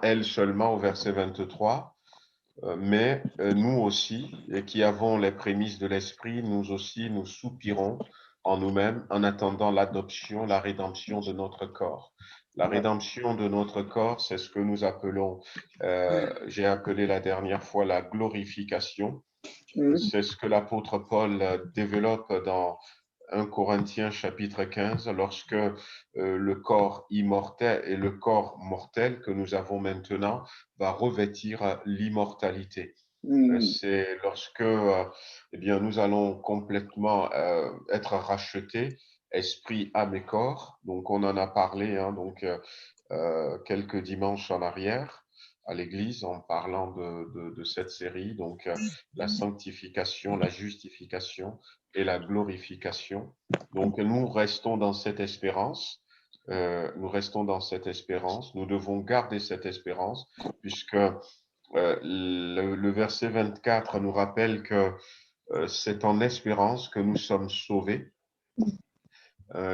elle seulement au verset 23, mais nous aussi, et qui avons les prémices de l'Esprit, nous aussi, nous soupirons en nous-mêmes en attendant l'adoption, la rédemption de notre corps. La rédemption de notre corps, c'est ce que nous appelons, j'ai appelé la dernière fois la glorification. C'est ce que l'apôtre Paul développe dans 1 Corinthiens chapitre 15, lorsque le corps immortel et le corps mortel que nous avons maintenant va revêtir l'immortalité. C'est lorsque eh bien, nous allons complètement être rachetés, esprit, âme et corps. Donc on en a parlé quelques dimanches en arrière à l'église en parlant de cette série. Donc la sanctification, la justification et la glorification. Donc nous restons dans cette espérance. Nous restons dans cette espérance. Nous devons garder cette espérance puisque le verset 24 nous rappelle que c'est en espérance que nous sommes sauvés,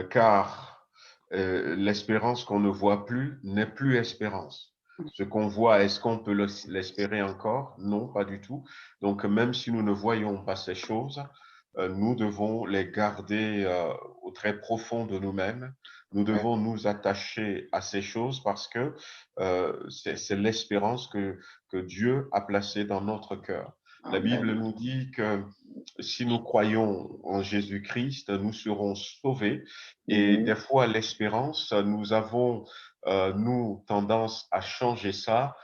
car l'espérance qu'on ne voit plus n'est plus espérance. Ce qu'on voit, est-ce qu'on peut l'espérer encore? Non, pas du tout. Donc, même si nous ne voyons pas ces choses, nous devons les garder au très profond de nous-mêmes. Nous devons nous attacher à ces choses parce que c'est l'espérance que Dieu a placée dans notre cœur. La Bible nous dit que si nous croyons en Jésus-Christ, nous serons sauvés. Et des fois, l'espérance, nous avons, nous, tendance à changer ça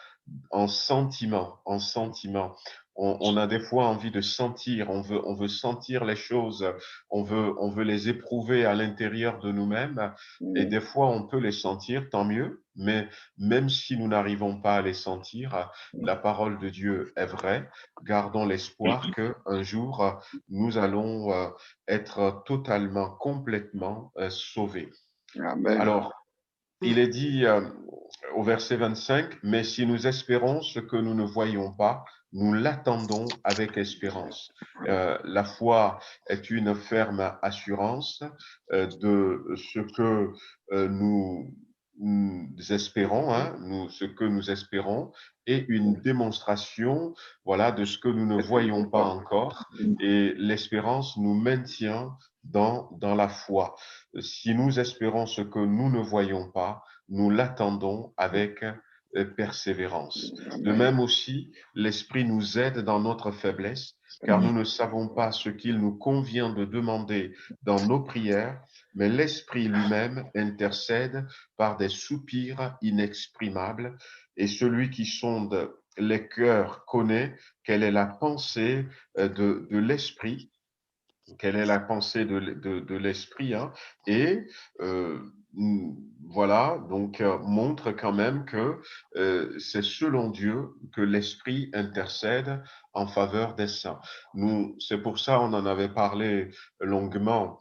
en sentiment, en sentiment. On a des fois envie de sentir, on veut sentir les choses, on veut les éprouver à l'intérieur de nous-mêmes. Et des fois, on peut les sentir, tant mieux. Mais même si nous n'arrivons pas à les sentir, la parole de Dieu est vraie. Gardons l'espoir que un jour, nous allons être totalement, complètement sauvés. Amen. Alors, il est dit au verset 25, mais si nous espérons ce que nous ne voyons pas, nous l'attendons avec espérance. La foi est une ferme assurance de ce que nous espérons, hein, ce que nous espérons, et une démonstration, voilà, de ce que nous ne voyons pas encore. Et l'espérance nous maintient dans la foi. Si nous espérons ce que nous ne voyons pas, nous l'attendons avec persévérance. De même aussi, l'Esprit nous aide dans notre faiblesse, car nous ne savons pas ce qu'il nous convient de demander dans nos prières, mais l'Esprit lui-même intercède par des soupirs inexprimables, et celui qui sonde les cœurs connaît quelle est la pensée de l'Esprit, quelle est la pensée de l'esprit, hein, et voilà, donc montre quand même que c'est selon Dieu que l'esprit intercède en faveur des saints. Nous, c'est pour ça on en avait parlé longuement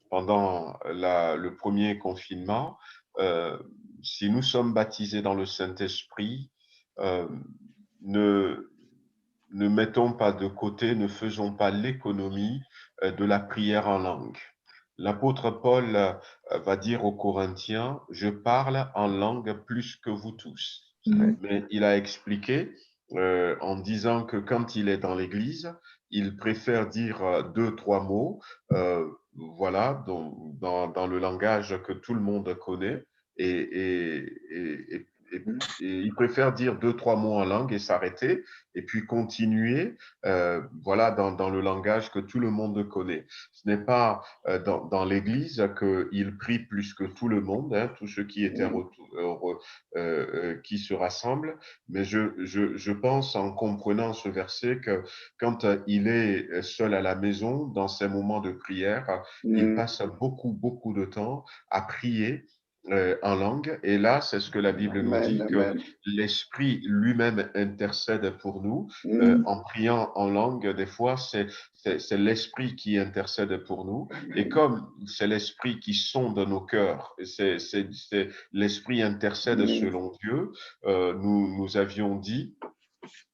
pendant le premier confinement. Euh, si nous sommes baptisés dans le Saint-Esprit, euh, ne ne mettons pas de côté, ne faisons pas l'économie de la prière en langue. L'apôtre Paul va dire aux Corinthiens, je parle en langue plus que vous tous. Mais il a expliqué en disant que quand il est dans l'église, il préfère dire deux, trois mots, voilà, dans le langage que tout le monde connaît, et, et il préfère dire deux, trois mots en langue et s'arrêter, et puis continuer, voilà, dans le langage que tout le monde connaît. Ce n'est pas dans l'Église qu'il prie plus que tout le monde, hein, tous ceux qui étaient qui se rassemblent, mais je pense en comprenant ce verset que quand il est seul à la maison, dans ses moments de prière, il passe beaucoup, beaucoup de temps à prier en langue. Et là, c'est ce que la Bible nous dit, que l'Esprit lui-même intercède pour nous en priant en langue. Des fois, c'est l'Esprit qui intercède pour nous. Et comme c'est l'Esprit qui sonde nos cœurs, c'est l'Esprit intercède selon Dieu, nous avions dit,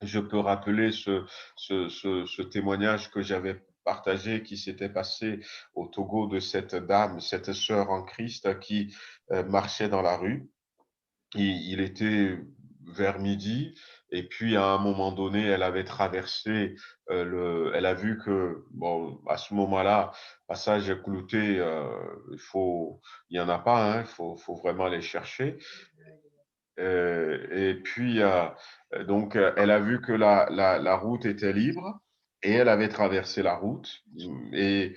je peux rappeler ce témoignage que j'avais partagé qui s'était passé au Togo de cette dame, cette sœur en Christ qui marchait dans la rue il était vers midi, et puis à un moment donné, elle avait traversé elle a vu que, bon, à ce moment-là, passage clouté, il y en a pas, hein, faut vraiment aller chercher. Et puis, donc, elle a vu que la route était libre et elle avait traversé la route. Et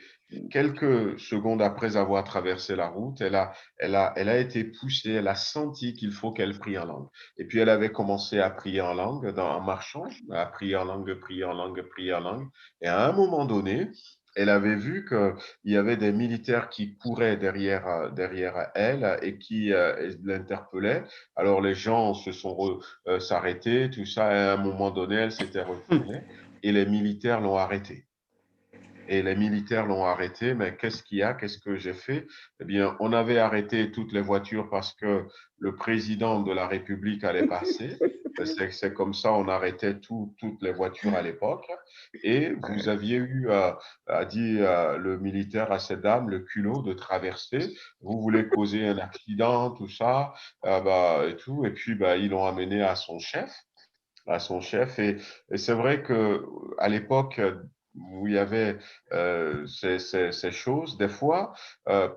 quelques secondes après avoir traversé la route, elle a été poussée, elle a senti qu'il faut qu'elle prie en langue. Et puis, elle avait commencé à prier en langue en marchant, à prier en langue, prier en langue, prier en langue. Et à un moment donné, elle avait vu qu'il y avait des militaires qui couraient derrière elle et qui l'interpellaient. Alors les gens s'arrêtaient, tout ça, et à un moment donné, elle s'était retournée et les militaires l'ont arrêtée. Et les militaires l'ont arrêté, mais qu'est-ce qu'il y a? Qu'est-ce que j'ai fait? Eh bien, on avait arrêté toutes les voitures parce que le président de la République allait passer. C'est comme ça, on arrêtait toutes les voitures à l'époque. Et vous aviez eu, a dit le militaire à cette dame, le culot de traverser. Vous voulez causer un accident, tout ça, bah, et tout. Et puis, bah, ils l'ont amené à son chef et c'est vrai que à l'époque où il y avait ces choses, des fois,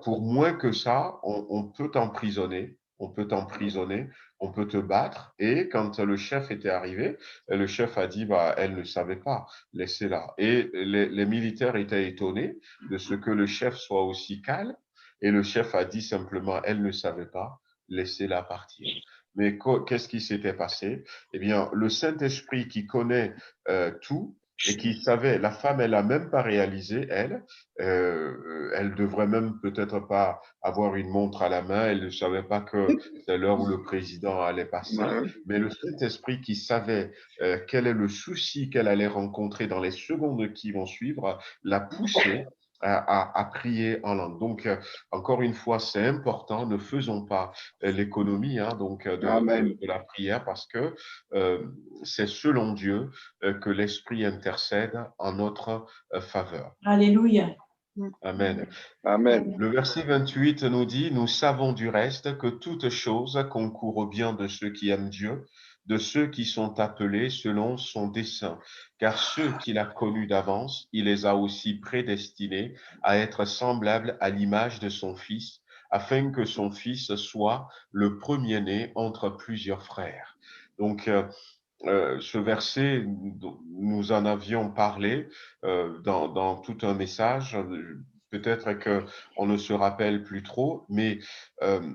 pour moins que ça, on peut t'emprisonner, on peut te battre. Et quand le chef était arrivé, le chef a dit, bah, elle ne savait pas, laissez-la. Et les militaires étaient étonnés de ce que le chef soit aussi calme. Et le chef a dit simplement, elle ne savait pas, laissez-la partir. Mais qu'est-ce qui s'était passé? Eh bien, le Saint-Esprit qui connaît tout et qui savait, la femme, elle n'a même pas réalisé, elle devrait même peut-être pas avoir une montre à la main, elle ne savait pas que c'est l'heure où le président allait passer, mais le Saint-Esprit qui savait quel est le souci qu'elle allait rencontrer dans les secondes qui vont suivre, l'a poussée à prier en langue. Donc, encore une fois, c'est important, ne faisons pas l'économie hein, donc Amen. de la prière parce que euh, c'est selon Dieu que l'Esprit intercède en notre faveur. Alléluia. Amen. Amen. Le verset 28 nous dit, nous savons du reste que toute chose concourt au bien de ceux qui aiment Dieu, de ceux qui sont appelés selon son dessein. Car ceux qu'il a connus d'avance, il les a aussi prédestinés à être semblables à l'image de son Fils, afin que son Fils soit le premier-né entre plusieurs frères. Donc, ce verset, nous en avions parlé dans tout un message. Peut-être qu'on ne se rappelle plus trop, mais euh,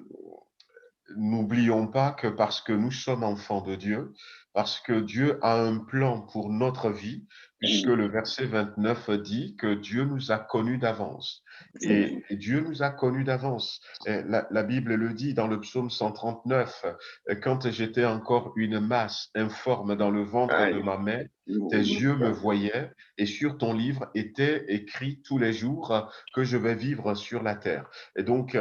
n'oublions pas que parce que nous sommes enfants de Dieu, parce que Dieu a un plan pour notre vie, puisque le verset 29 dit que Dieu nous a connus d'avance. Et Dieu nous a connus d'avance. La Bible le dit dans le psaume 139, quand j'étais encore une masse informe dans le ventre de ma mère, tes yeux me voyaient et sur ton livre était écrit tous les jours que je vais vivre sur la terre. Et donc,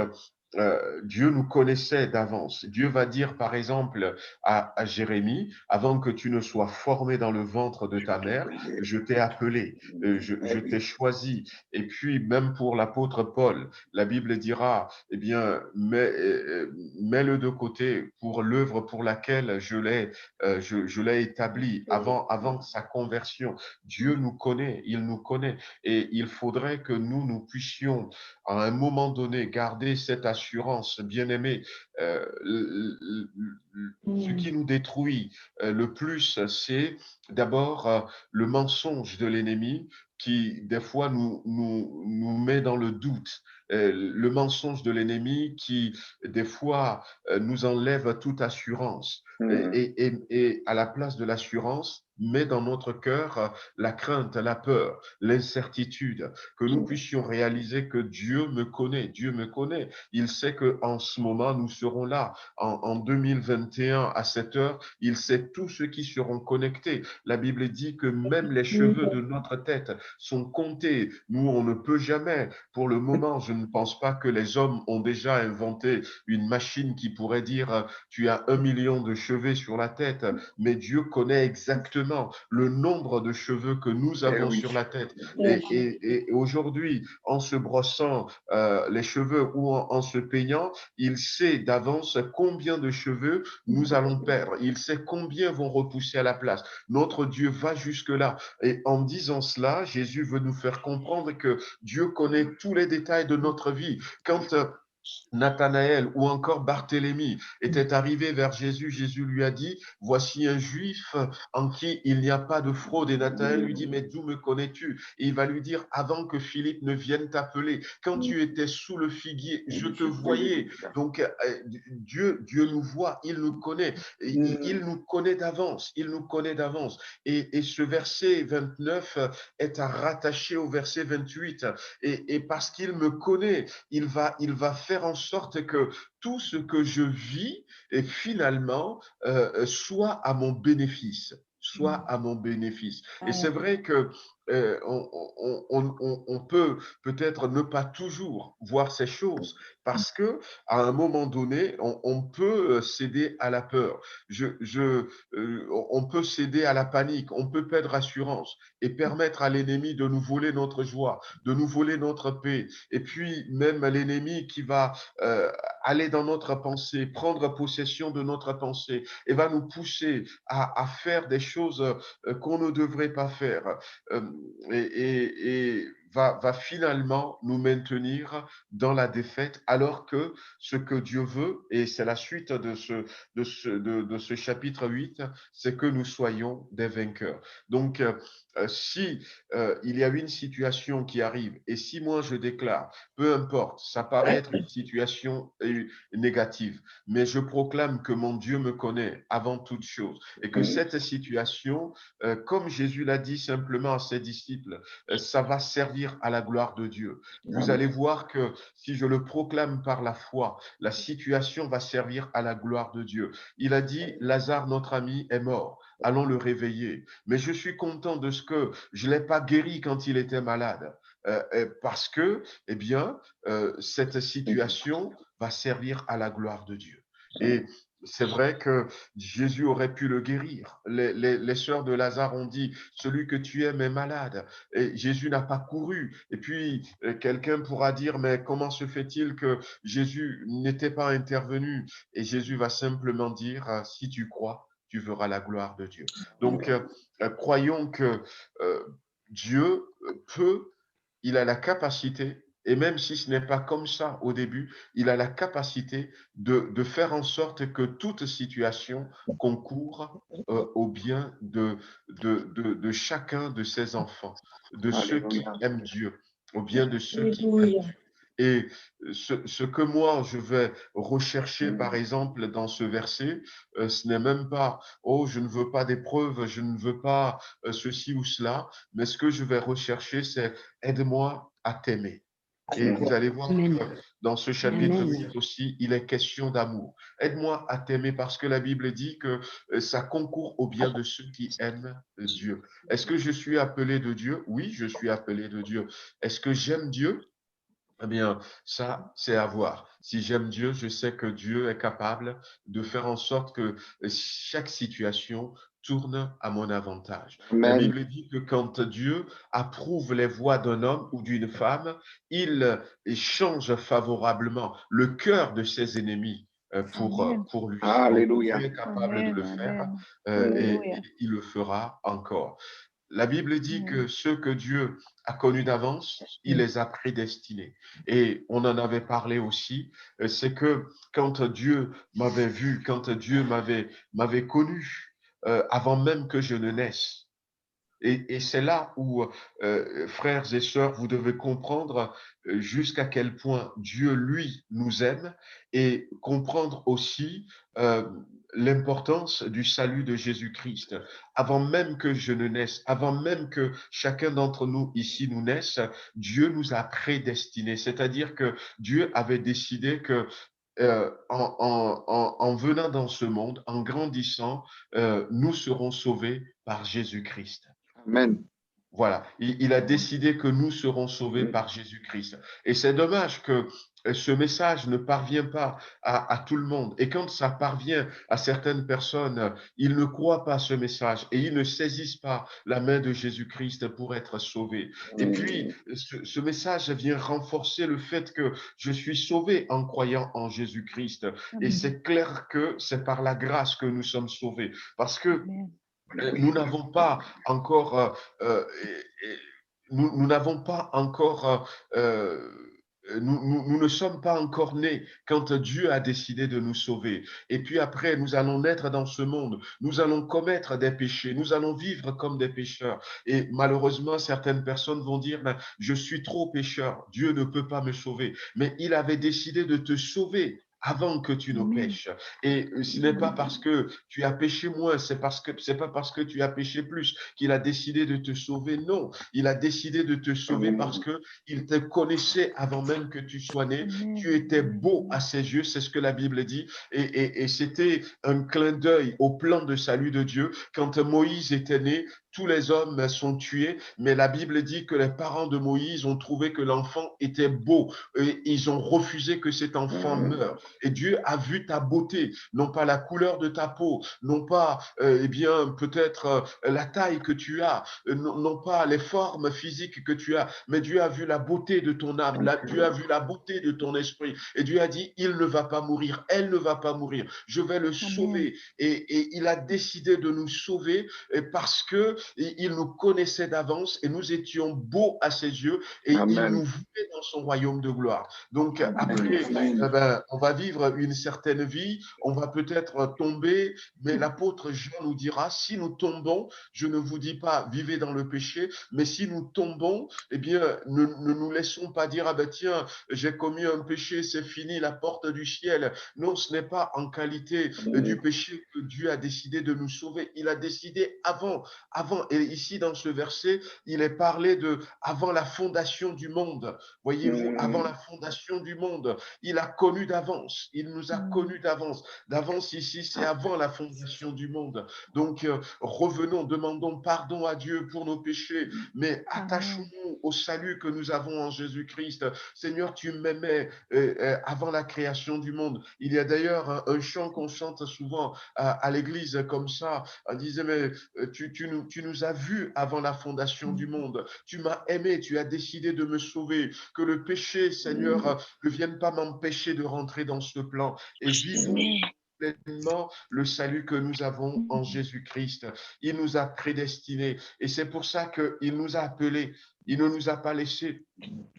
Dieu nous connaissait d'avance. Dieu va dire, par exemple, à Jérémie, avant que tu ne sois formé dans le ventre de ta mère, je t'ai appelé, je t'ai choisi. Et puis, même pour l'apôtre Paul, la Bible dira, eh bien, mets-le de côté pour l'œuvre pour laquelle je l'ai établi avant sa conversion. Dieu nous connaît, il nous connaît. Et il faudrait que nous puissions à un moment donné, garder cette assurance, bien aimé, ce qui nous détruit le plus, c'est d'abord le mensonge de l'ennemi qui, des fois, nous met dans le doute. Le mensonge de l'ennemi qui, des fois, nous enlève toute assurance. Et à la place de l'assurance, met dans notre cœur la crainte, la peur, l'incertitude, que nous puissions réaliser que Dieu me connaît, Dieu me connaît. Il sait que en ce moment, nous serons là. En 2021, à cette heure, il sait tous ceux qui seront connectés. La Bible dit que même les cheveux de notre tête sont comptés. Nous, on ne peut jamais. Pour le moment, je ne pense pas que les hommes ont déjà inventé une machine qui pourrait dire tu as 1 million de cheveux sur la tête, mais Dieu connaît exactement le nombre de cheveux que nous avons sur la tête. Et aujourd'hui, en se brossant les cheveux ou en se peignant, il sait d'avance combien de cheveux nous allons perdre. Il sait combien vont repousser à la place. Notre Dieu va jusque-là. Et en disant cela, Jésus veut nous faire comprendre que Dieu connaît tous les détails de notre vie. Quand Nathanaël ou encore Barthélemy était arrivé vers Jésus, Jésus lui a dit, voici un juif en qui il n'y a pas de fraude. Et Nathanaël lui dit, mais d'où me connais-tu? Et il va lui dire, avant que Philippe ne vienne t'appeler, quand tu étais sous le figuier, je te voyais. Donc Dieu nous voit, il nous connaît, il nous connaît d'avance, il nous connaît d'avance. Et ce verset 29 est à rattacher au verset 28. Et parce qu'il me connaît, il va faire en sorte que tout ce que je vis et finalement soit à mon bénéfice. Soit à mon bénéfice. Et c'est vrai que on peut peut-être ne pas toujours voir ces choses parce que à un moment donné, on peut céder à la peur. On peut céder à la panique. On peut perdre assurance et permettre à l'ennemi de nous voler notre joie, de nous voler notre paix. Et puis même l'ennemi qui va aller dans notre pensée, prendre possession de notre pensée et va nous pousser à faire des choses qu'on ne devrait pas faire. Euh, et va finalement nous maintenir dans la défaite, alors que ce que Dieu veut, et c'est la suite de ce chapitre 8, c'est que nous soyons des vainqueurs. Donc, si il y a une situation qui arrive, et si moi je déclare, peu importe, ça paraît être une situation négative, mais je proclame que mon Dieu me connaît avant toute chose, et que cette situation, comme Jésus l'a dit simplement à ses disciples, ça va servir à la gloire de Dieu. Vous allez voir que si je le proclame par la foi, la situation va servir à la gloire de Dieu. Il a dit, Lazare, notre ami, est mort. Allons le réveiller. Mais je suis content de ce que je ne l'ai pas guéri quand il était malade. Parce que, eh bien, cette situation va servir à la gloire de Dieu. Et c'est vrai que Jésus aurait pu le guérir. Les sœurs de Lazare ont dit, celui que tu aimes est malade. Et Jésus n'a pas couru. Et puis, quelqu'un pourra dire, mais comment se fait-il que Jésus n'était pas intervenu? Et Jésus va simplement dire, si tu crois, tu verras la gloire de Dieu. Donc, croyons que Dieu peut, il a la capacité, et même si ce n'est pas comme ça au début, il a la capacité de faire en sorte que toute situation concourt au bien de chacun de ses enfants, de ceux qui aiment Dieu, au bien de ceux qui aiment Dieu. Et ce que moi, je vais rechercher, par exemple, dans ce verset, ce n'est même pas, oh, je ne veux pas des preuves, je ne veux pas ceci ou cela, mais ce que je vais rechercher, c'est aide-moi à t'aimer. Et vous allez voir que dans ce chapitre 8 aussi, il est question d'amour. Aide-moi à t'aimer parce que la Bible dit que ça concourt au bien de ceux qui aiment Dieu. Est-ce que je suis appelé de Dieu? Oui, je suis appelé de Dieu. Est-ce que j'aime Dieu? Eh bien, ça, c'est à voir. Si j'aime Dieu, je sais que Dieu est capable de faire en sorte que chaque situation tourne à mon avantage. La Bible dit que quand Dieu approuve les voies d'un homme ou d'une femme, il change favorablement le cœur de ses ennemis pour lui. Donc, Dieu est capable de le faire et il le fera encore. La Bible dit que ceux que Dieu a connus d'avance, il les a prédestinés. Et on en avait parlé aussi, c'est que quand Dieu m'avait vu, quand Dieu m'avait connu, avant même que je ne naisse, et c'est là où, frères et sœurs, vous devez comprendre jusqu'à quel point Dieu, lui, nous aime et comprendre aussi l'importance du salut de Jésus-Christ. Avant même que je ne naisse, avant même que chacun d'entre nous ici nous naisse, Dieu nous a prédestinés. C'est-à-dire que Dieu avait décidé que en venant dans ce monde, en grandissant, nous serons sauvés par Jésus-Christ. Amen. Voilà, il a décidé que nous serons sauvés par Jésus-Christ. Et c'est dommage que ce message ne parvient pas à tout le monde. Et quand ça parvient à certaines personnes, ils ne croient pas ce message et ils ne saisissent pas la main de Jésus-Christ pour être sauvés. Et puis, ce message vient renforcer le fait que je suis sauvé en croyant en Jésus-Christ. Et c'est clair que c'est par la grâce que nous sommes sauvés. Parce que nous n'avons pas encore, nous n'avons pas encore, nous ne sommes pas encore nés quand Dieu a décidé de nous sauver. Et puis après, nous allons naître dans ce monde, nous allons commettre des péchés, nous allons vivre comme des pécheurs. Et malheureusement, certaines personnes vont dire, ben, je suis trop pécheur, Dieu ne peut pas me sauver. Mais il avait décidé de te sauver avant que tu ne pêches. Et ce n'est pas parce que tu as péché moins, c'est pas parce que tu as péché plus qu'il a décidé de te sauver. Non, il a décidé de te sauver parce que il te connaissait avant même que tu sois né. Tu étais beau à ses yeux, c'est ce que la Bible dit. Et c'était un clin d'œil au plan de salut de Dieu. Quand Moïse était né, tous les hommes sont tués, mais la Bible dit que les parents de Moïse ont trouvé que l'enfant était beau et ils ont refusé que cet enfant meure. Et Dieu a vu ta beauté, non pas la couleur de ta peau, non pas, eh bien, peut-être la taille que tu as, non pas les formes physiques que tu as, mais Dieu a vu la beauté de ton âme, Dieu a vu la beauté de ton esprit. Et Dieu a dit, il ne va pas mourir, elle ne va pas mourir, je vais le sauver. Et il a décidé de nous sauver parce que il nous connaissait d'avance et nous étions beaux à ses yeux et il nous voulait dans son royaume de gloire. Donc après, ben, on va vivre une certaine vie, on va peut-être tomber, mais l'apôtre Jean nous dira, si nous tombons, je ne vous dis pas vivez dans le péché, mais si nous tombons, eh bien, ne nous laissons pas dire, ah ben tiens, j'ai commis un péché, c'est fini, la porte du ciel. Non, ce n'est pas en qualité du péché que Dieu a décidé de nous sauver. Il a décidé avant, et ici dans ce verset, il est parlé de avant la fondation du monde. Voyez-vous, avant la fondation du monde, il a connu d'avance, il nous a connus d'avance. D'avance ici, c'est avant la fondation du monde. Donc, revenons, demandons pardon à Dieu pour nos péchés, mais attachons-nous au salut que nous avons en Jésus-Christ. Seigneur, tu m'aimais avant la création du monde. Il y a d'ailleurs un chant qu'on chante souvent à l'église comme ça. On disait, mais tu nous as vus avant la fondation du monde. Tu m'as aimé, tu as décidé de me sauver. Que le péché, Seigneur, ne vienne pas m'empêcher de rentrer dans ce plan. Et vivons pleinement le salut que nous avons en Jésus-Christ. Il nous a prédestinés. Et c'est pour ça qu'il nous a appelés. Il ne nous a pas laissés.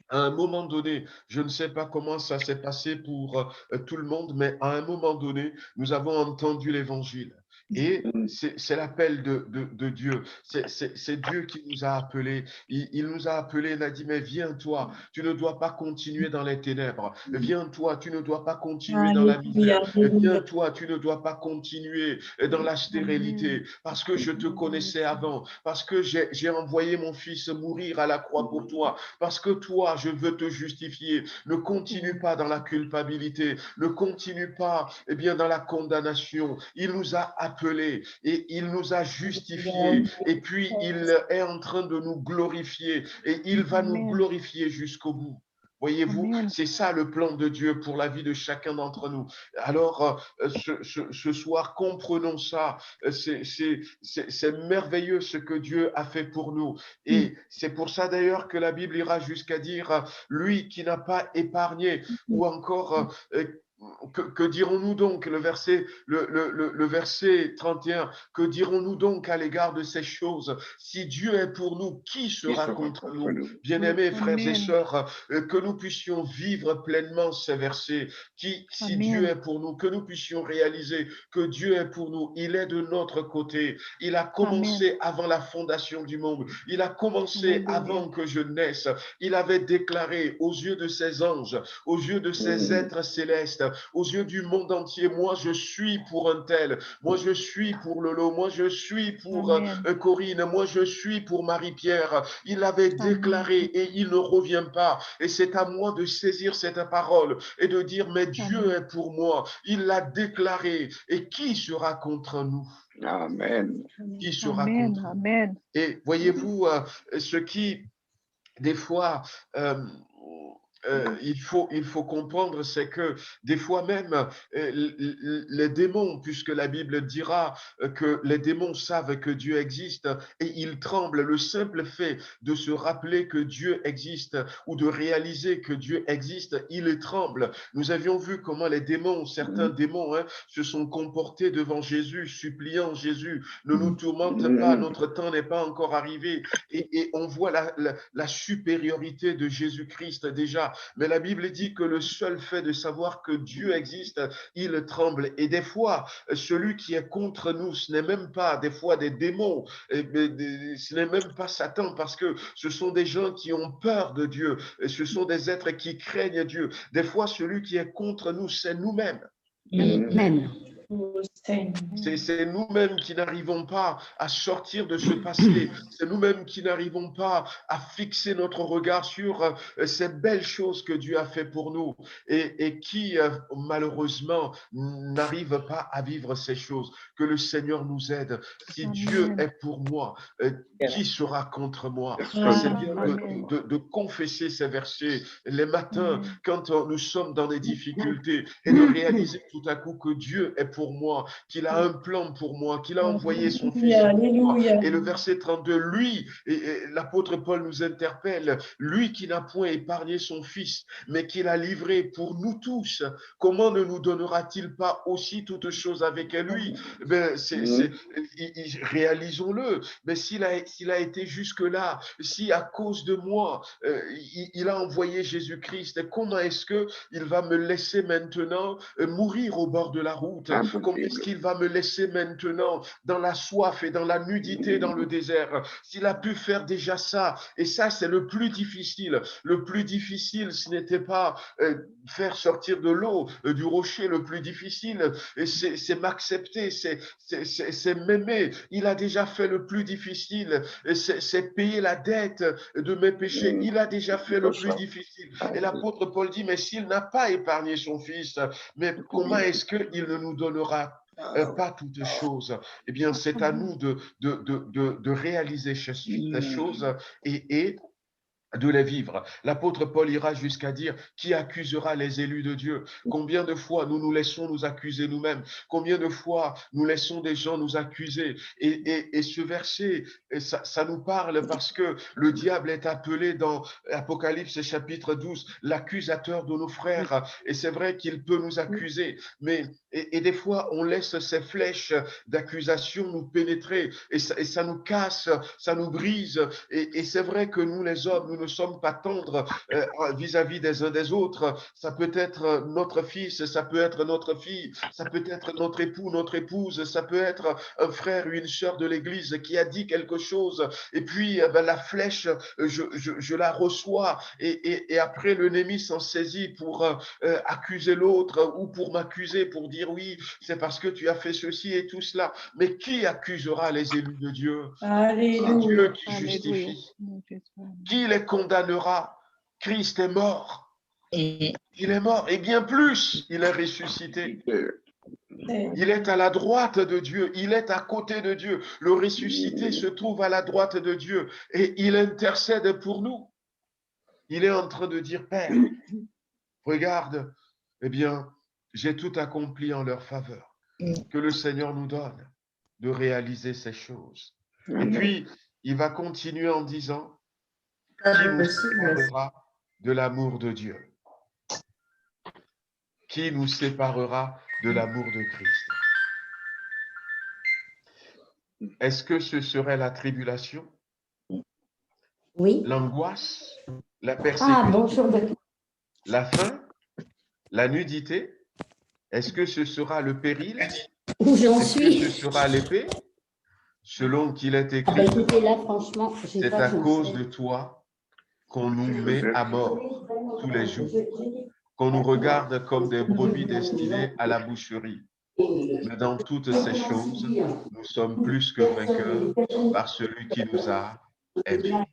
À un moment donné, je ne sais pas comment ça s'est passé pour tout le monde, mais à un moment donné, nous avons entendu l'évangile. Et c'est l'appel de Dieu. C'est Dieu qui nous a appelés. Il nous a appelés, il a dit, mais viens toi, tu ne dois pas continuer dans les ténèbres. Viens toi, tu ne dois pas continuer dans la misère. Viens toi, tu ne dois pas continuer dans la stérilité. Parce que je te connaissais avant. Parce que j'ai envoyé mon fils mourir à la croix pour toi. Parce que toi, je veux te justifier. Ne continue pas dans la culpabilité. Ne continue pas, eh bien, dans la condamnation. Il nous a appelés et il nous a justifiés. Et puis, il est en train de nous glorifier et il va nous glorifier jusqu'au bout. Voyez-vous, c'est ça le plan de Dieu pour la vie de chacun d'entre nous. Alors, ce soir, comprenons ça. C'est merveilleux ce que Dieu a fait pour nous. Et c'est pour ça d'ailleurs que la Bible ira jusqu'à dire, lui qui n'a pas épargné, ou encore, que dirons-nous donc, le verset 31, que dirons-nous donc à l'égard de ces choses? Si Dieu est pour nous, qui sera contre nous? Bien-aimés frères et sœurs, que nous puissions vivre pleinement ces versets, si Dieu est pour nous, que nous puissions réaliser que Dieu est pour nous, il est de notre côté, il a commencé avant la fondation du monde, il a commencé avant que je naisse, il avait déclaré aux yeux de ses anges, aux yeux de ses êtres célestes, aux yeux du monde entier. Moi, je suis pour un tel. Moi, je suis pour Lolo. Moi, je suis pour Corinne. Moi, je suis pour Marie-Pierre. Il avait déclaré et il ne revient pas. Et c'est à moi de saisir cette parole et de dire, mais Dieu est pour moi. Il l'a déclaré. Et qui sera contre nous? Amen. Qui sera contre nous? Et voyez-vous, ce qui, des fois, il faut comprendre, c'est que des fois même, les démons, puisque la Bible dira que les démons savent que Dieu existe et ils tremblent. Le simple fait de se rappeler que Dieu existe ou de réaliser que Dieu existe, ils tremblent. Nous avions vu comment les démons, certains démons, se sont comportés devant Jésus, suppliant Jésus, ne nous tourmente pas, notre temps n'est pas encore arrivé. Et on voit la supériorité de Jésus-Christ déjà. Mais la Bible dit que le seul fait de savoir que Dieu existe, il tremble. Et des fois, celui qui est contre nous, ce n'est même pas des fois des démons, ce n'est même pas Satan, parce que ce sont des gens qui ont peur de Dieu, ce sont des êtres qui craignent Dieu. Des fois, celui qui est contre nous, c'est nous-mêmes. Amen. C'est nous-mêmes qui n'arrivons pas à sortir de ce passé. C'est nous-mêmes qui n'arrivons pas à fixer notre regard sur ces belles choses que Dieu a fait pour nous et qui, malheureusement, n'arrivent pas à vivre ces choses. Que le Seigneur nous aide. Si Dieu est pour moi, qui sera contre moi? C'est bien de confesser ces versets les matins quand nous sommes dans des difficultés et de réaliser tout à coup que Dieu est pour moi, qu'il a un plan pour moi, qu'il a envoyé son Fils pour moi. Et le verset 32, lui, et l'apôtre Paul nous interpelle, lui qui n'a point épargné son Fils, mais qui l'a livré pour nous tous, comment ne nous donnera-t-il pas aussi toutes choses avec lui? Réalisons-le. Mais s'il a été jusque-là, si à cause de moi, il a envoyé Jésus-Christ, comment est-ce qu'il va me laisser maintenant mourir au bord de la route? Comment est-ce qu'il va me laisser maintenant dans la soif et dans la nudité dans le désert? S'il a pu faire déjà ça, et ça c'est le plus difficile. Le plus difficile, ce n'était pas faire sortir de l'eau du rocher. Le plus difficile, c'est m'accepter, c'est m'aimer. Il a déjà fait le plus difficile, c'est payer la dette de mes péchés. Il a déjà fait le plus difficile. Et l'apôtre Paul dit, mais s'il n'a pas épargné son Fils, mais comment est-ce qu'il ne nous donnera pas toutes choses? Eh bien, c'est à nous de réaliser ces choses et de les vivre. L'apôtre Paul ira jusqu'à dire, qui accusera les élus de Dieu? Combien de fois nous nous laissons nous accuser nous-mêmes? Combien de fois nous laissons des gens nous accuser? Et ce verset, ça nous parle parce que le diable est appelé dans Apocalypse chapitre 12, l'accusateur de nos frères. Et c'est vrai qu'il peut nous accuser, mais et des fois on laisse ces flèches d'accusation nous pénétrer et ça nous casse, ça nous brise. Et c'est vrai que nous les hommes, nous ne sommes pas tendres vis-à-vis des uns des autres. Ça peut être notre fils, ça peut être notre fille, ça peut être notre époux, notre épouse, ça peut être un frère ou une sœur de l'église qui a dit quelque chose et puis la flèche, je la reçois et après l'ennemi s'en saisit pour accuser l'autre ou pour m'accuser, pour dire oui, c'est parce que tu as fait ceci et tout cela. Mais qui accusera les élus de Dieu? C'est Dieu qui justifie. Qui les condamnera? Christ est mort. Il est mort. Et bien plus, il est ressuscité. Il est à la droite de Dieu. Il est à côté de Dieu. Le ressuscité se trouve à la droite de Dieu. Et il intercède pour nous. Il est en train de dire, Père, regarde, eh bien, j'ai tout accompli en leur faveur. Que le Seigneur nous donne de réaliser ces choses. Et puis, il va continuer en disant, qui nous séparera de l'amour de Dieu? Qui nous séparera de l'amour de Christ? Est-ce que ce serait la tribulation? Oui. L'angoisse? La persécution? Bonjour. La faim? La nudité? Est-ce que ce sera le péril? Où j'en Est-ce suis? que ce sera l'épée? Selon qu'il est écrit, écoutez, là, franchement, c'est à cause de toi qu'on nous met à mort tous les jours. qu'on nous regarde comme des brebis destinées à la boucherie. Mais dans toutes ces choses, nous sommes plus que vainqueurs par celui qui nous a aimés.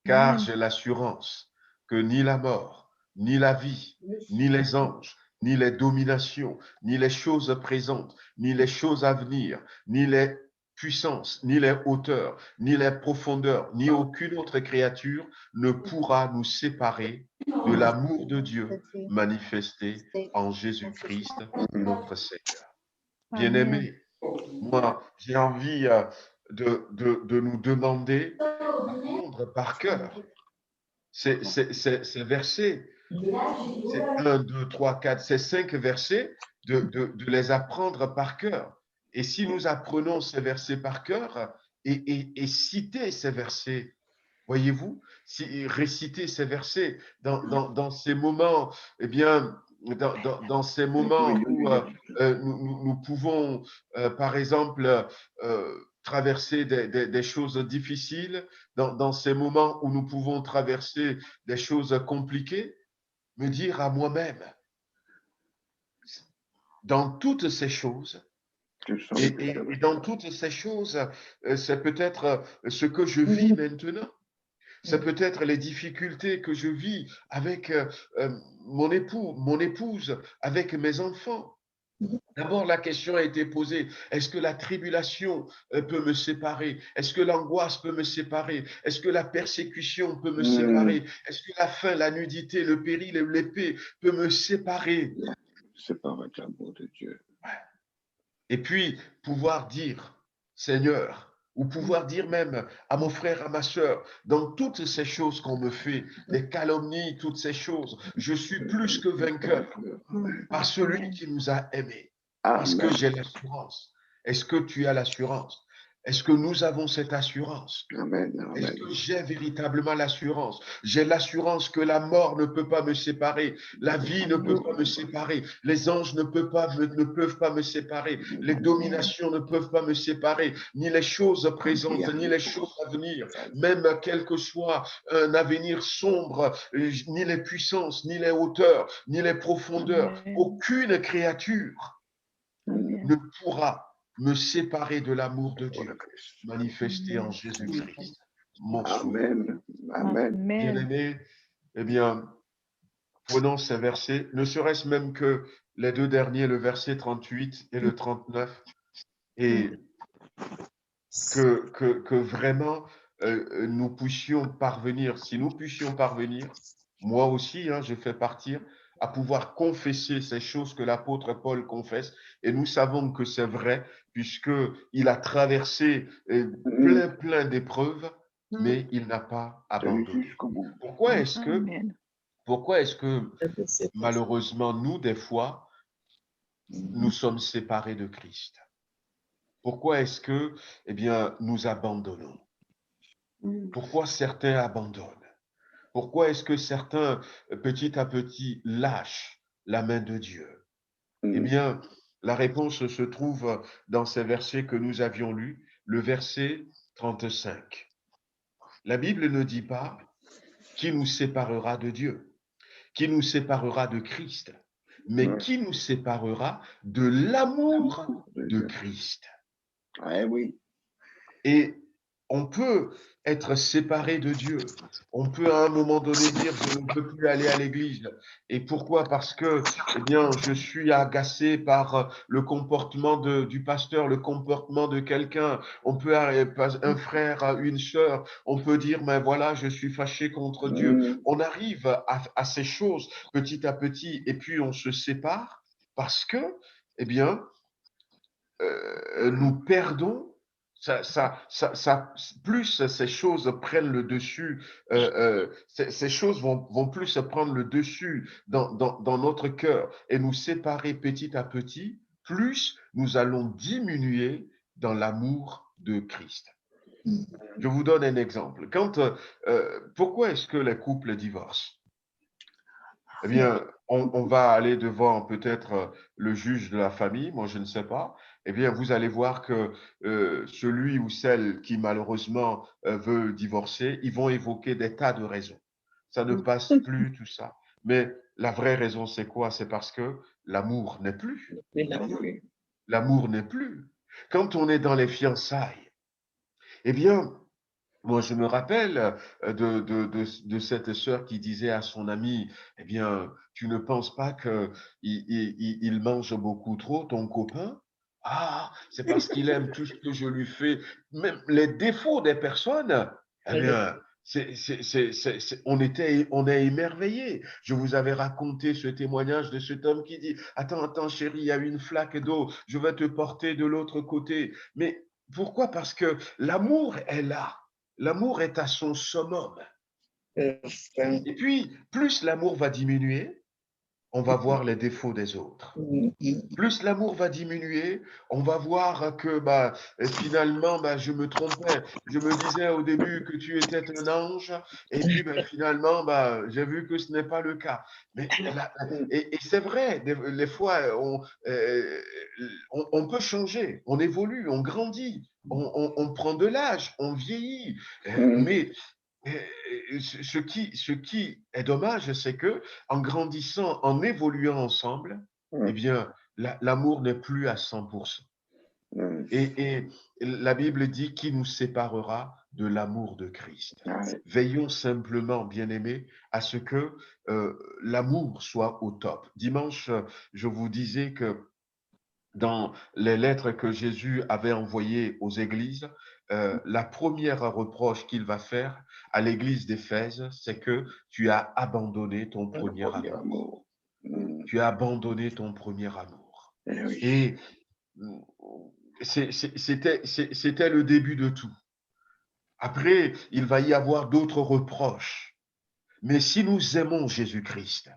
Car j'ai l'assurance que ni la mort, ni la vie, ni les anges, ni les dominations, ni les choses présentes, ni les choses à venir, ni les puissances, ni les hauteurs, ni les profondeurs, ni aucune autre créature ne pourra nous séparer de l'amour de Dieu manifesté en Jésus-Christ, notre Seigneur. Bien-aimés, moi, j'ai envie de nous demander d'apprendre par cœur ces versets. C'est 1, 2, 3, 4, ces 5 versets, de les apprendre par cœur. Et si nous apprenons ces versets par cœur et citer ces versets, voyez-vous, réciter ces versets dans ces moments, eh bien, dans ces moments où nous pouvons, par exemple, traverser des choses difficiles, dans ces moments où nous pouvons traverser des choses compliquées, me dire à moi-même, dans toutes ces choses, et dans toutes ces choses, c'est peut-être ce que je vis maintenant. C'est peut-être les difficultés que je vis avec mon époux, mon épouse, avec mes enfants. D'abord, la question a été posée, est-ce que la tribulation peut me séparer? Est-ce que l'angoisse peut me séparer? Est-ce que la persécution peut me séparer? Est-ce que la faim, la nudité, le péril et l'épée peut me séparer? C'est pas avec l'amour de Dieu. Et puis, pouvoir dire, Seigneur, ou pouvoir dire même à mon frère, à ma sœur, dans toutes ces choses qu'on me fait, les calomnies, toutes ces choses, je suis plus que vainqueur par celui qui nous a aimés. Parce que j'ai l'assurance. Est-ce que tu as l'assurance? Est-ce que nous avons cette assurance? Est-ce que j'ai véritablement l'assurance? J'ai l'assurance que la mort ne peut pas me séparer, la vie ne peut pas me séparer, les anges ne peuvent pas me séparer, les dominations ne peuvent pas me séparer, ni les choses présentes, ni les choses à venir, même quel que soit un avenir sombre, ni les puissances, ni les hauteurs, ni les profondeurs, aucune créature ne pourra me séparer de l'amour de Dieu manifesté en Jésus-Christ, mon sauveur. Amen. Bien-aimés, eh bien, prenons ces versets, ne serait-ce même que les 2 derniers, le verset 38 et le 39, et que vraiment nous puissions parvenir, si nous puissions parvenir, moi aussi, je fais partir, à pouvoir confesser ces choses que l'apôtre Paul confesse, et nous savons que c'est vrai, puisqu'il a traversé plein d'épreuves, mais il n'a pas abandonné. Pourquoi est-ce que malheureusement, nous, des fois, nous sommes séparés de Christ? Pourquoi est-ce que, eh bien, nous abandonnons? Pourquoi certains abandonnent? Pourquoi est-ce que certains, petit à petit, lâchent la main de Dieu? Eh bien, la réponse se trouve dans ces versets que nous avions lus, le verset 35. La Bible ne dit pas qui nous séparera de Dieu, qui nous séparera de Christ, mais qui nous séparera de l'amour de Christ. Oui. Et on peut être séparé de Dieu. On peut à un moment donné dire je ne peux plus aller à l'église. Et pourquoi? Parce que, eh bien, je suis agacé par le comportement du pasteur, le comportement de quelqu'un. On peut, un frère, une sœur, on peut dire, mais voilà, je suis fâché contre Dieu. On arrive à ces choses petit à petit et puis on se sépare parce que, eh bien, nous perdons. Plus ces choses prennent le dessus, ces choses vont plus prendre le dessus dans notre cœur et nous séparer petit à petit, plus nous allons diminuer dans l'amour de Christ. Je vous donne un exemple. Pourquoi est-ce que les couples divorcent? Eh bien, on va aller devant peut-être le juge de la famille, moi je ne sais pas. Eh bien, vous allez voir que celui ou celle qui malheureusement veut divorcer, ils vont évoquer des tas de raisons. Ça ne passe plus, tout ça. Mais la vraie raison, c'est quoi? C'est parce que l'amour n'est plus. Oui. L'amour n'est plus. Quand on est dans les fiançailles, eh bien, moi, je me rappelle de cette sœur qui disait à son ami, eh bien, tu ne penses pas qu'il mange beaucoup trop, ton copain? Ah, c'est parce qu'il aime tout ce que je lui fais, même les défauts des personnes. Eh bien, on est émerveillés. Je vous avais raconté ce témoignage de cet homme qui dit, attends, chérie, il y a une flaque d'eau, je vais te porter de l'autre côté. Mais pourquoi? Parce que l'amour est là. L'amour est à son summum. Et puis, plus l'amour va diminuer, on va voir les défauts des autres. Plus l'amour va diminuer, on va voir que finalement, je me trompais. Je me disais au début que tu étais un ange, et puis finalement, j'ai vu que ce n'est pas le cas. Mais et c'est vrai, des fois, on peut changer, on évolue, on grandit, on prend de l'âge, on vieillit. Mais ce qui est dommage, c'est que en grandissant, en évoluant ensemble, eh bien, l'amour n'est plus à 100%. Et la Bible dit qui nous séparera de l'amour de Christ. Veillons simplement, bien-aimés, à ce que l'amour soit au top. Dimanche, je vous disais que dans les lettres que Jésus avait envoyées aux églises, la première reproche qu'il va faire à l'église d'Éphèse, c'est que tu as abandonné ton premier amour. Tu as abandonné ton premier amour. Et c'était le début de tout. Après, il va y avoir d'autres reproches. Mais si nous aimons Jésus-Christ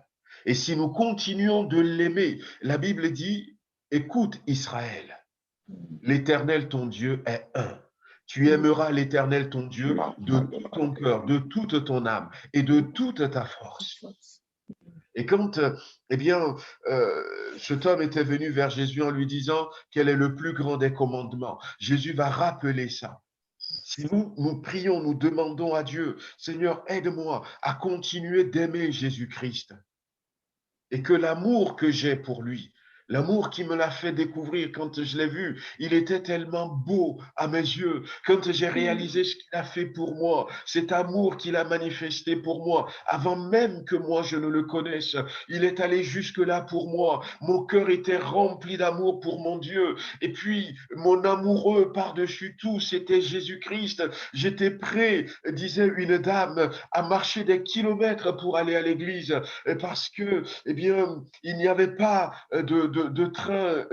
et si nous continuons de l'aimer, la Bible dit, écoute Israël, l'Éternel ton Dieu est un. Tu aimeras l'Éternel ton Dieu de tout ton cœur, de toute ton âme et de toute ta force. Et quand, cet homme était venu vers Jésus en lui disant quel est le plus grand des commandements, Jésus va rappeler ça. Si nous prions, nous demandons à Dieu, Seigneur, aide-moi à continuer d'aimer Jésus-Christ et que l'amour que j'ai pour lui, l'amour qui me l'a fait découvrir quand je l'ai vu, il était tellement beau à mes yeux. Quand j'ai réalisé ce qu'il a fait pour moi, cet amour qu'il a manifesté pour moi, avant même que moi je ne le connaisse, il est allé jusque-là pour moi. Mon cœur était rempli d'amour pour mon Dieu. Et puis, mon amoureux par-dessus tout, c'était Jésus-Christ. J'étais prêt, disait une dame, à marcher des kilomètres pour aller à l'église parce que, eh bien, il n'y avait pas de train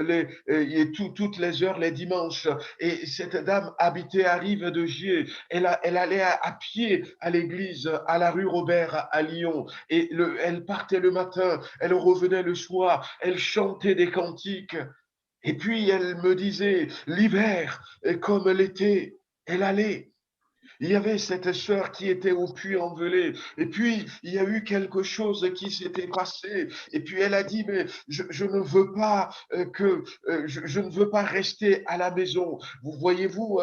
toutes les heures les dimanches. Et cette dame habitait à Rive-de-Gier. Elle allait à pied à l'église, à la rue Robert à Lyon. Et elle partait le matin, elle revenait le soir, elle chantait des cantiques. Et puis elle me disait, l'hiver, comme l'été, elle allait. Il y avait cette sœur qui était au Puy-en-Velay. Et puis, il y a eu quelque chose qui s'était passé. Et puis, elle a dit, mais je ne veux pas je ne veux pas rester à la maison. Vous voyez-vous,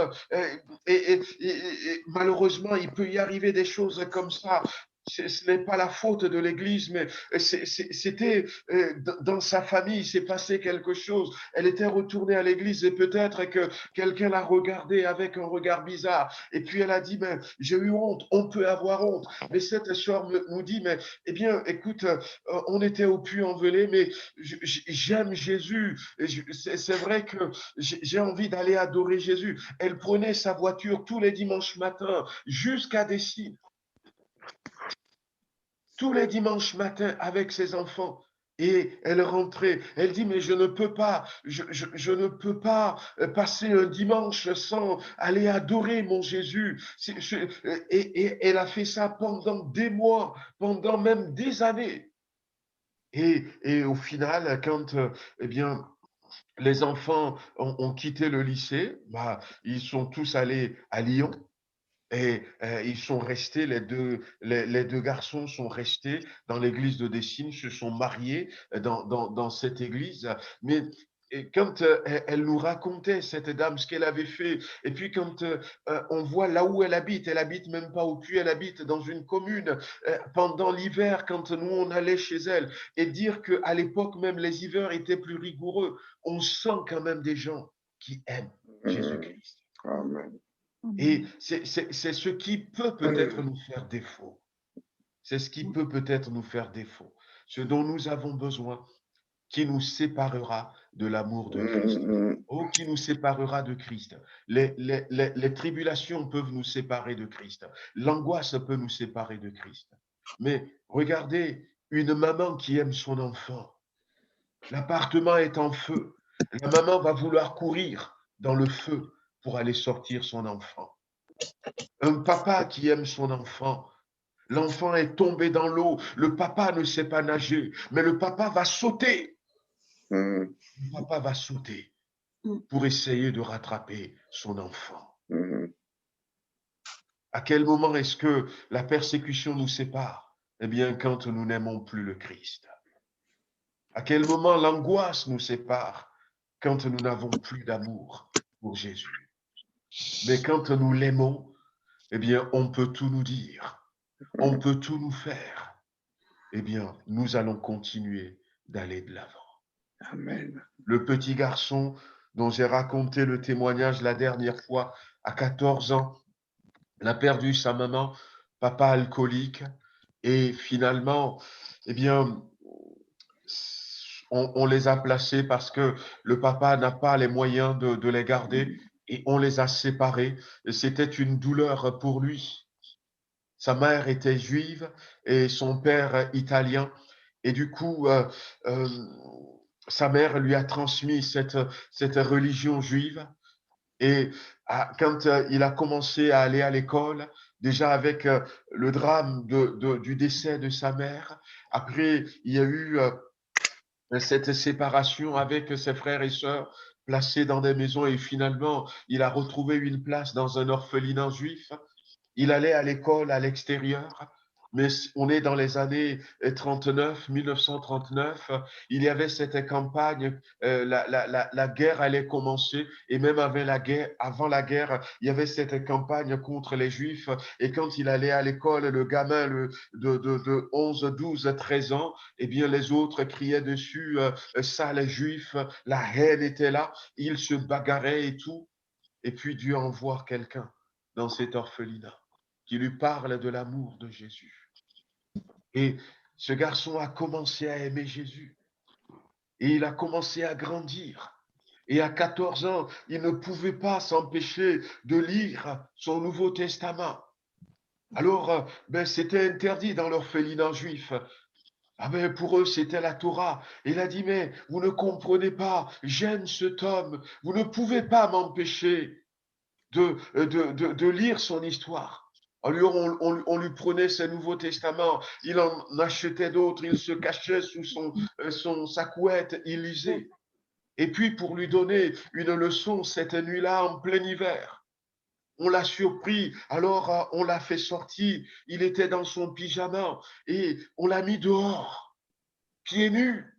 et malheureusement, il peut y arriver des choses comme ça. Ce n'est pas la faute de l'Église, mais c'était dans sa famille, il s'est passé quelque chose. Elle était retournée à l'Église et peut-être que quelqu'un l'a regardée avec un regard bizarre. Et puis elle a dit, ben, j'ai eu honte, on peut avoir honte. Mais cette soeur nous dit, mais eh bien, écoute, on était au Puy-en-Velay, mais j'aime Jésus. C'est vrai que j'ai envie d'aller adorer Jésus. Elle prenait sa voiture tous les dimanches matins jusqu'à Dessines. Tous les dimanches matins avec ses enfants. Et elle rentrait, elle dit, mais je ne peux pas, je ne peux pas passer un dimanche sans aller adorer mon Jésus. Et elle a fait ça pendant des mois, pendant même des années. Et au final, quand, eh bien, les enfants ont quitté le lycée, ils sont tous allés à Lyon. Et ils sont restés, les deux garçons sont restés dans l'église de Dessines, se sont mariés dans cette église. Mais et quand elle nous racontait, cette dame, ce qu'elle avait fait, et puis quand on voit là où elle habite même pas au puits, elle habite dans une commune, pendant l'hiver, quand nous on allait chez elle, et dire qu'à l'époque même les hivers étaient plus rigoureux, on sent quand même des gens qui aiment Jésus-Christ. Amen. Et c'est ce qui peut peut-être nous faire défaut. C'est ce qui peut peut-être nous faire défaut. Ce dont nous avons besoin, qui nous séparera de l'amour de Christ. Oh, qui nous séparera de Christ. Les tribulations peuvent nous séparer de Christ. L'angoisse peut nous séparer de Christ. Mais regardez, une maman qui aime son enfant, l'appartement est en feu. La maman va vouloir courir dans le feu pour aller sortir son enfant. Un papa qui aime son enfant, l'enfant est tombé dans l'eau, le papa ne sait pas nager, mais le papa va sauter. Le papa va sauter pour essayer de rattraper son enfant. À quel moment est-ce que la persécution nous sépare? Eh bien, quand nous n'aimons plus le Christ. À quel moment l'angoisse nous sépare? Quand nous n'avons plus d'amour pour Jésus. Mais quand nous l'aimons, eh bien, on peut tout nous dire, on peut tout nous faire. Eh bien, nous allons continuer d'aller de l'avant. Amen. Le petit garçon dont j'ai raconté le témoignage la dernière fois, à 14 ans, il a perdu sa maman, papa alcoolique, et finalement, eh bien, on les a placés parce que le papa n'a pas les moyens de les garder, et on les a séparés. C'était une douleur pour lui. Sa mère était juive et son père italien. Et du coup, sa mère lui a transmis cette religion juive. Et quand il a commencé à aller à l'école, déjà avec le drame du décès de sa mère, après, il y a eu cette séparation avec ses frères et sœurs placés dans des maisons et finalement, il a retrouvé une place dans un orphelinat juif. Il allait à l'école à l'extérieur, mais on est dans les années 39, 1939. Il y avait cette campagne, la guerre allait commencer, et même avant la guerre, il y avait cette campagne contre les Juifs. Et quand il allait à l'école, le gamin de 11, 12, 13 ans, eh bien, les autres criaient dessus, ça, les Juifs, la haine était là, ils se bagarraient et tout. Et puis Dieu envoie quelqu'un dans cet orphelinat qui lui parle de l'amour de Jésus. Et ce garçon a commencé à aimer Jésus. Et il a commencé à grandir. Et à 14 ans, il ne pouvait pas s'empêcher de lire son Nouveau Testament. Alors, c'était interdit dans l'orphelinat juif. Ah ben, pour eux, c'était la Torah. Il a dit, mais vous ne comprenez pas, j'aime cet homme. Vous ne pouvez pas m'empêcher de lire son histoire. Alors, on lui prenait ses Nouveaux Testaments, il en achetait d'autres, il se cachait sous sa couette, il lisait. Et puis, pour lui donner une leçon cette nuit-là, en plein hiver, on l'a surpris, alors on l'a fait sortir, il était dans son pyjama et on l'a mis dehors, pieds nus.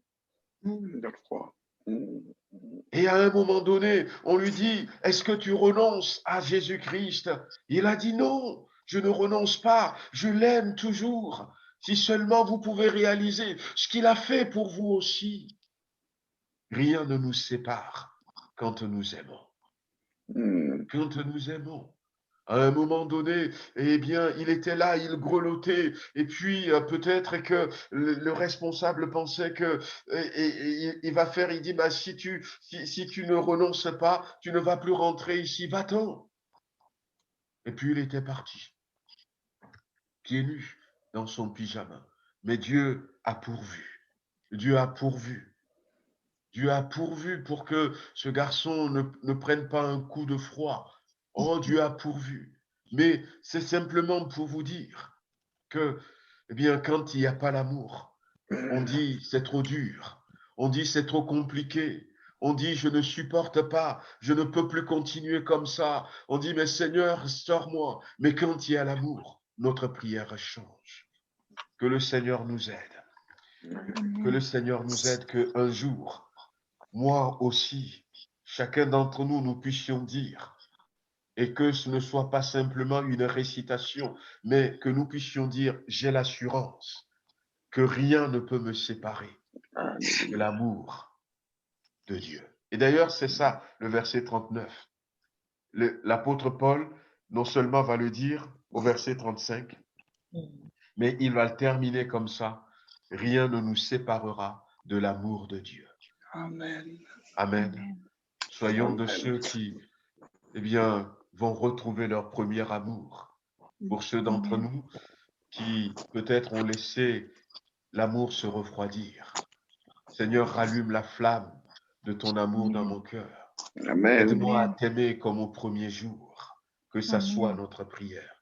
Et à un moment donné, on lui dit, est-ce que tu renonces à Jésus-Christ? Il a dit non, je ne renonce pas, je l'aime toujours. Si seulement vous pouvez réaliser ce qu'il a fait pour vous aussi. Rien ne nous sépare quand nous aimons. Quand nous aimons. À un moment donné, eh bien, il était là, il grelottait, et puis peut-être que le responsable pensait que il va faire, il dit, bah, si tu ne renonces pas, tu ne vas plus rentrer ici, va-t'en. Et puis il était parti, pieds nus, dans son pyjama. Mais Dieu a pourvu. Dieu a pourvu. Dieu a pourvu pour que ce garçon ne prenne pas un coup de froid. Oh, Dieu a pourvu. Mais c'est simplement pour vous dire que, eh bien, quand il n'y a pas l'amour, on dit c'est trop dur, on dit c'est trop compliqué, on dit je ne supporte pas, je ne peux plus continuer comme ça, on dit mais Seigneur, sors-moi. Mais quand il y a l'amour, notre prière change. Que le Seigneur nous aide. Que le Seigneur nous aide qu'un jour, moi aussi, chacun d'entre nous, nous puissions dire, et que ce ne soit pas simplement une récitation, mais que nous puissions dire, j'ai l'assurance que rien ne peut me séparer de l'amour de Dieu. Et d'ailleurs, c'est ça, le verset 39. L'apôtre Paul, non seulement va le dire au verset 35, mais il va le terminer comme ça. Rien ne nous séparera de l'amour de Dieu. Amen. Amen. Soyons de Amen. ceux qui, vont retrouver leur premier amour. Pour ceux d'entre nous qui, peut-être, ont laissé l'amour se refroidir. Seigneur, rallume la flamme de ton amour dans mon cœur. Amen. Aide-moi à t'aimer comme au premier jour. Que ça soit notre prière.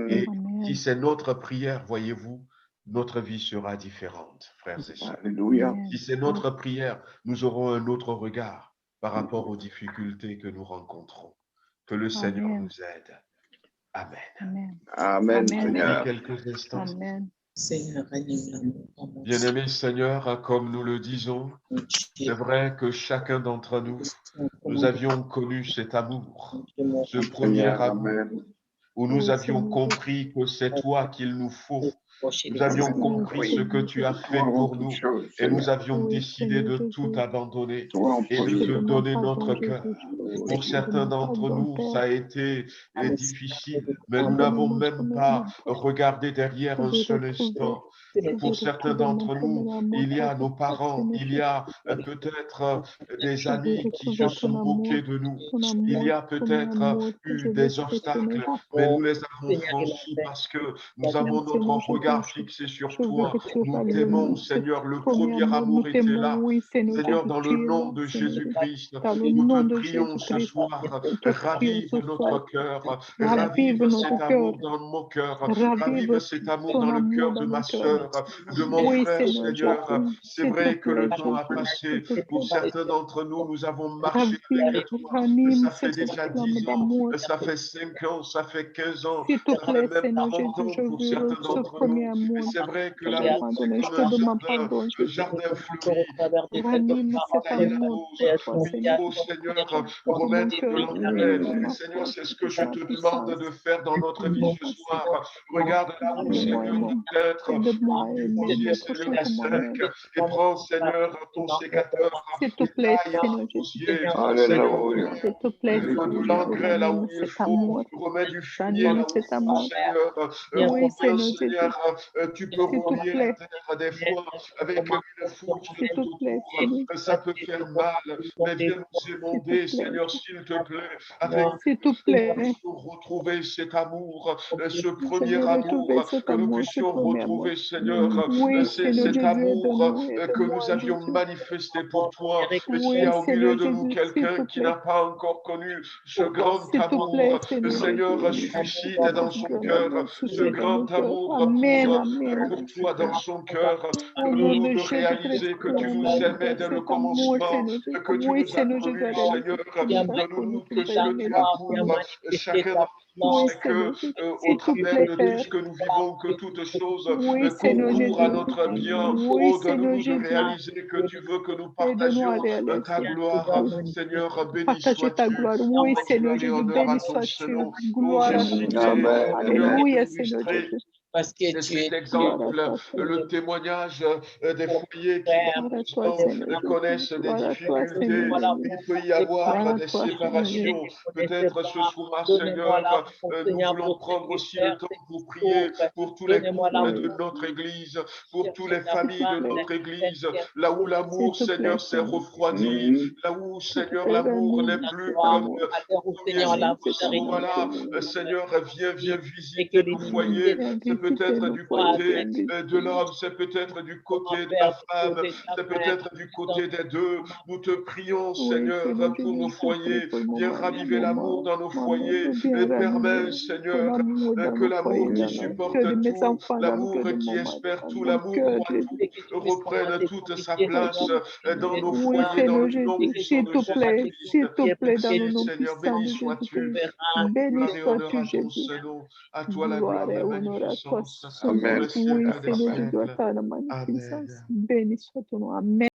Et si c'est notre prière, voyez-vous, notre vie sera différente, frères et sœurs. Alléluia. Si c'est notre prière, nous aurons un autre regard par rapport aux difficultés que nous rencontrons. Que le Seigneur nous aide. Amen. Amen, Prenez Seigneur. quelques instants. Seigneur, anime l'amour dans mon Bien-aimé Seigneur, comme nous le disons, c'est vrai que chacun d'entre nous, nous avions connu cet amour, ce premier Seigneur, amour, Amen. où nous avions compris que c'est toi qu'il nous faut. Nous avions compris ce que tu as fait Toi, en pour toutes nous choses, et nous Seigneur. avions décidé de tout abandonner Toi, en et de te premier. donner notre cœur. Pour certains d'entre nous, ça a été difficile, mais nous n'avons même pas regardé derrière un seul instant. Pour certains d'entre nous, il y a nos parents, il y a peut-être des amis qui se sont moqués de nous. Il y a peut-être eu des obstacles, mais nous les avons franchis parce que nous avons notre regard fixé sur toi. Nous t'aimons, Seigneur. Le premier amour était là. Seigneur, dans le nom de Jésus-Christ, nous te prions ce soir. Ravive notre cœur. Ravive cet amour dans mon cœur. Ravive cet amour dans le cœur de ma sœur, de mon frère, Seigneur. C'est vrai que le temps a passé. Pour certains d'entre nous, nous avons marché avec toi. Ça fait déjà 10 ans, ça fait 5 ans, ça fait 15 ans, ça fait même 30 ans pour certains d'entre nous. Et c'est vrai que l'amour, c'est comme un jardin fleuri. Il faut, Seigneur, remettre de l'engrais. Et Seigneur, c'est ce que je te demande de faire dans notre vie ce soir. Regarde là où, Seigneur, peut-être, du rosier, Seigneur, est sec. Et prends, Seigneur, ton sécateur et taille un rosier. Seigneur, Alléluia. remets de l'engrais là où il faut. Remets du fumier là où il faut, Seigneur. Combien, Seigneur, tu peux rouiller la terre des fois avec une fourche de tout autour. Ça peut faire mal, mais viens nous émonder, Seigneur, s'il te plaît, afin que nous puissions retrouver cet amour, ce premier amour, que nous puissions retrouver, Seigneur, cet amour que nous avions manifesté pour toi. Et s'il y a au milieu de nous quelqu'un qui n'a pas encore connu ce grand amour, Seigneur, suscite dans son cœur ce grand amour pour toi dans son cœur. Donne-nous de réaliser que tu nous aimais dès le commencement, que tu nous as connus, Seigneur. Donne-nous que ce que tu as pour chacun d'entre nous, c'est que au travers de tout ce que nous vivons, que toutes choses concourent à notre bien. Oh, donne-nous de réaliser que tu veux que nous partagions ta gloire. Seigneur, béni sois-tu. Gloire et honneur à ton Seigneur. Oh, j'ai cité, Amen. Seigneur, illustré parce que tu cet es exemple, le témoignage des foyers qui malheureusement connaissent des difficultés. Il peut y avoir des séparations. Peut-être ce soir, Seigneur, nous voulons prendre aussi le temps pour prier pour tous les couples de notre Église, pour toutes les familles de notre Église, là où l'amour, Seigneur, s'est refroidi, là où, Seigneur, l'amour n'est plus comme au premier jour. À ce moment-là, Seigneur, viens visiter nos foyers. C'est peut-être du côté de l'homme, c'est peut-être du côté de la femme, c'est peut-être du côté des deux. Nous te prions, Seigneur, pour nos foyers. Viens raviver l'amour dans nos foyers. Et permets, Seigneur, que l'amour qui supporte tout, l'amour qui espère tout, l'amour croit tout, reprenne toute sa place dans nos foyers, dans le nom puissant de Jésus-Christ. Merci, Seigneur, béni sois-tu. Gloire et honneur à ton Seigneur. À toi la gloire, la magnificence, pour Amen. le siècle des siècles. Amen. Amen.